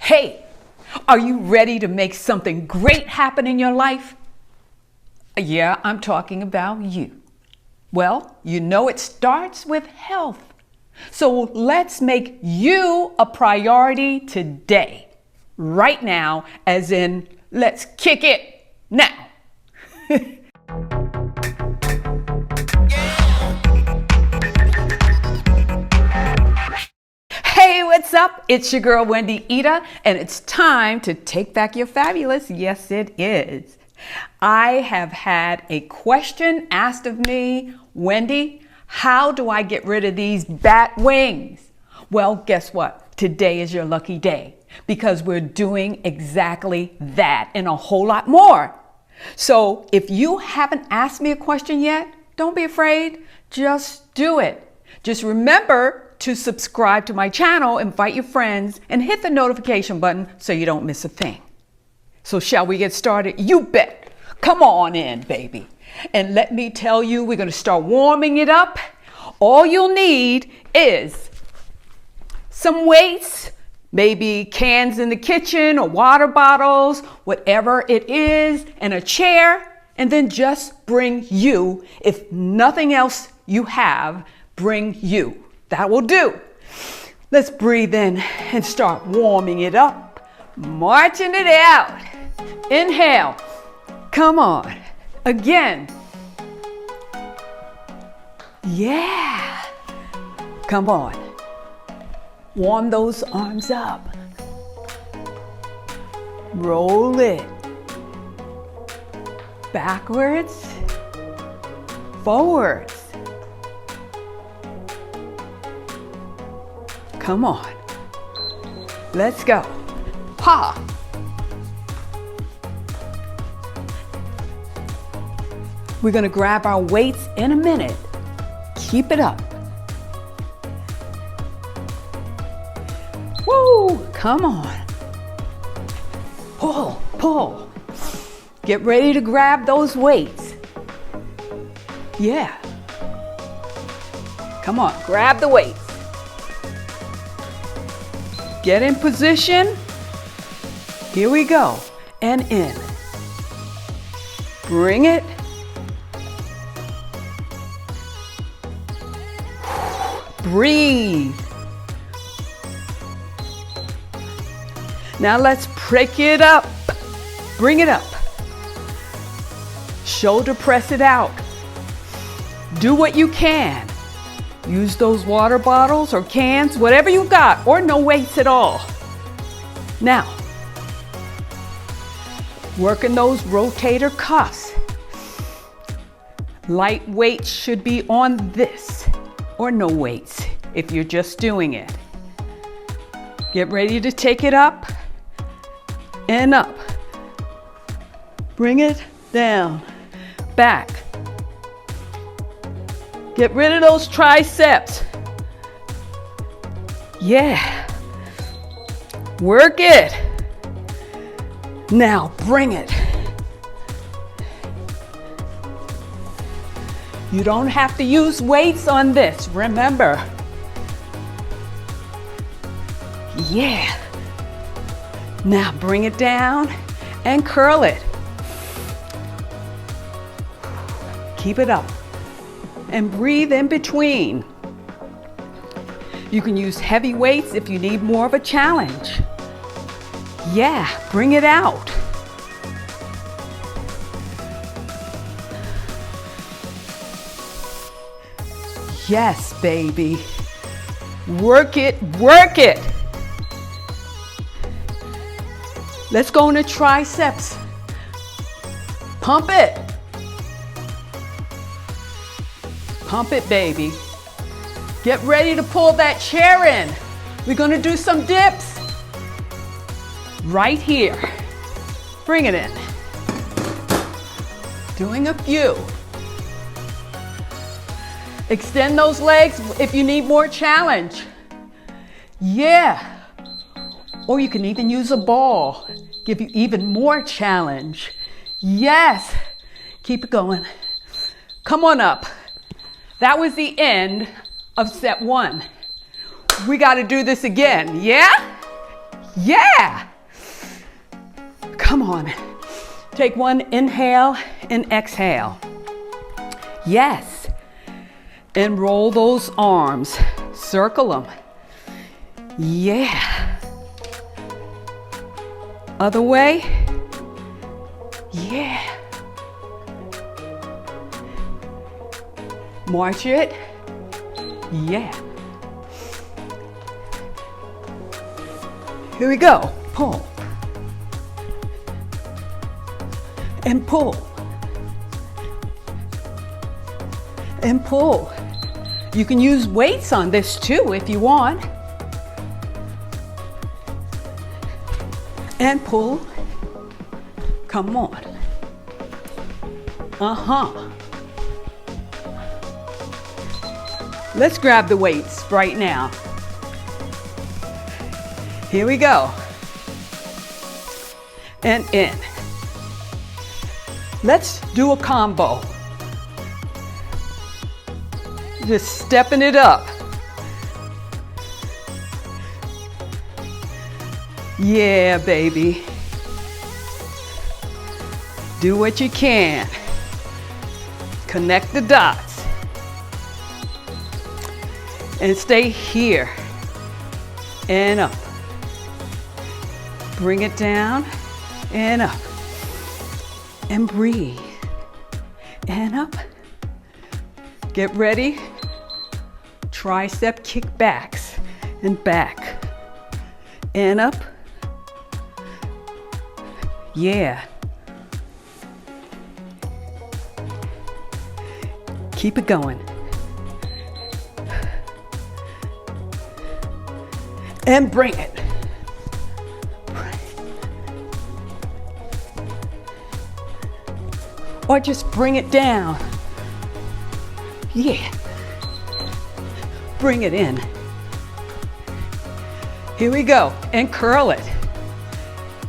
Hey, are you ready to make something great happen in your life? Yeah, I'm talking about you. Well, you know it starts with health. So let's make you a priority today, right now, as in, let's kick it now. Hey, what's up? It's your girl, Wendy Ida, and it's time to take back your fabulous. Yes, it is. I have had a question asked of me, Wendy, how do I get rid of these bat wings? Well, guess what? Today is your lucky day because we're doing exactly that and a whole lot more. So if you haven't asked me a question yet, don't be afraid. Just do it. Just remember to subscribe to my channel, invite your friends, and hit the notification button so you don't miss a thing. So shall we get started? You bet. Come on in, baby. And let me tell you, we're going to start warming it up. All you'll need is some weights, maybe cans in the kitchen or water bottles, whatever it is, and a chair. And then just bring you. If nothing else you have, bring you. That will do. Let's breathe in and start warming it up. Marching it out. Inhale. Come on. Again. Yeah. Come on. Warm those arms up. Roll it. Backwards. Forwards. Come on. Let's go. Ha. We're going to grab our weights in a minute. Keep it up. Woo! Come on. Pull, pull. Get ready to grab those weights. Yeah. Come on, grab the weights. Get in position. Here we go. And in. Bring it. Breathe. Now let's break it up. Bring it up. Shoulder press it out. Do what you can. Use those water bottles or cans, whatever you got, or no weights at all. Now, working those rotator cuffs. Light weights should be on this, or no weights if you're just doing it. Get ready to take it up and up. Bring it down, back. Get rid of those triceps. Yeah. Work it. Now bring it. You don't have to use weights on this, remember. Yeah. Now bring it down and curl it. Keep it up. And breathe in between. You can use heavy weights if you need more of a challenge. Yeah, bring it out. Yes, baby. Work it, work it. Let's go into triceps. Pump it. Pump it, baby. Get ready to pull that chair in. We're going to do some dips. Right here. Bring it in. Doing a few. Extend those legs if you need more challenge. Yeah. Or you can even use a ball. Give you even more challenge. Yes. Keep it going. Come on up. That was the end of set 1. We got to do this again, yeah? Yeah. Come on. Take one inhale and exhale. Yes. And roll those arms. Circle them. Yeah. Other way. Yeah. March it. Yeah. Here we go. Pull. And pull. And pull. You can use weights on this too if you want. And pull. Come on. Let's grab the weights right now. Here we go. And in. Let's do a combo. Just stepping it up. Yeah, baby. Do what you can. Connect the dots. And stay here. And up. Bring it down and up. And breathe. And up. Get ready. Tricep kickbacks and back. And up. Yeah. Keep it going. And bring it. Or just bring it down. Yeah. Bring it in. Here we go. And curl it.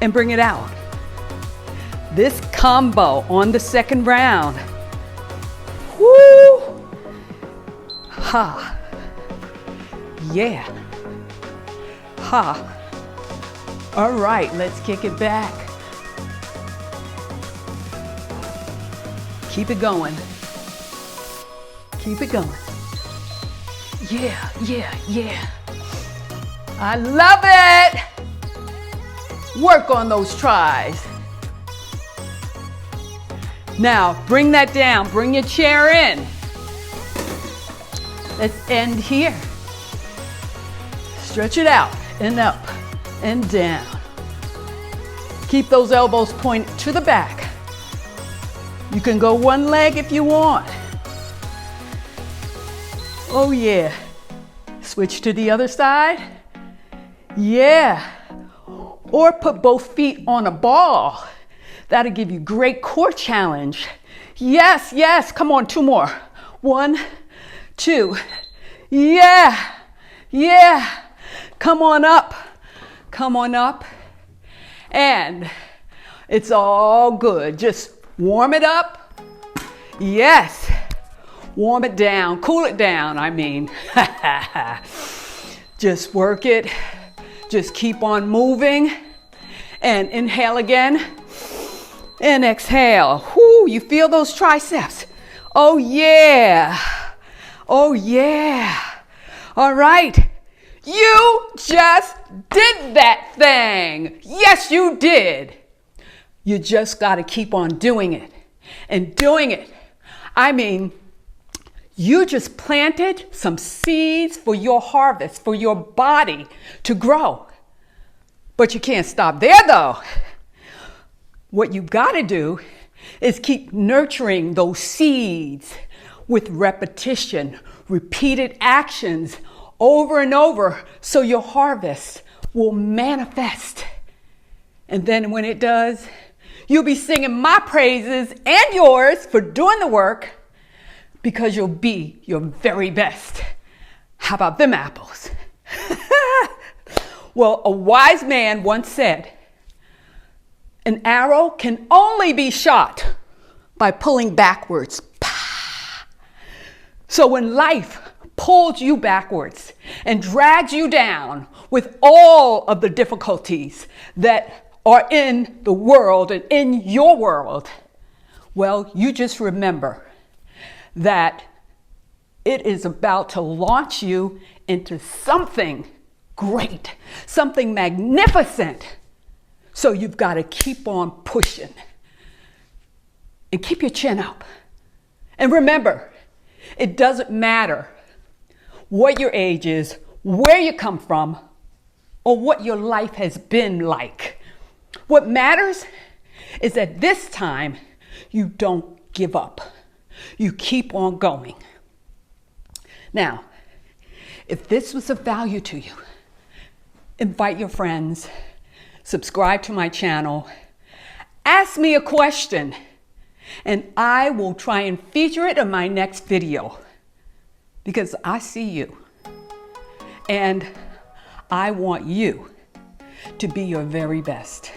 And bring it out. This combo on the second round. Woo! Ha. Yeah. Ha. All right, let's kick it back. Keep it going. Keep it going. Yeah, yeah, yeah. I love it. Work on those tries. Now, bring that down. Bring your chair in. Let's end here. Stretch it out and up and down. Keep those elbows pointed to the back. You can go one leg if you want. Oh yeah. Switch to the other side. Yeah. Or put both feet on a ball. That'll give you great core challenge. Yes, yes. Come on, two more. 1, 2. Yeah. Yeah. Come on up. Come on up. And it's all good. Just warm it up. Yes. Warm it down. Cool it down, I mean. Just work it. Just keep on moving. And inhale again. And exhale. Whoo, you feel those triceps? Oh yeah. Oh yeah. All right. You just did that thing. Yes, you did. You just got to keep on doing it and doing it. I mean, you just planted some seeds for your harvest, for your body to grow. But you can't stop there though. What you've got to do is keep nurturing those seeds with repetition, repeated actions over and over so your harvest will manifest. And then when it does, you'll be singing my praises and yours for doing the work because you'll be your very best. How about them apples? Well, a wise man once said, an arrow can only be shot by pulling backwards. So when life pulls you backwards and drags you down, with all of the difficulties that are in the world and in your world, well, you just remember that it is about to launch you into something great, something magnificent. So you've got to keep on pushing and keep your chin up. And remember, it doesn't matter what your age is, where you come from, or what your life has been like. What matters is that this time you don't give up. You keep on going. Now, if this was of value to you, invite your friends, subscribe to my channel, ask me a question, and I will try and feature it in my next video because I see you and I want you to be your very best.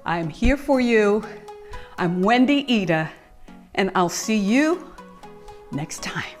I'm here for you. I'm Wendy Ida, and I'll see you next time.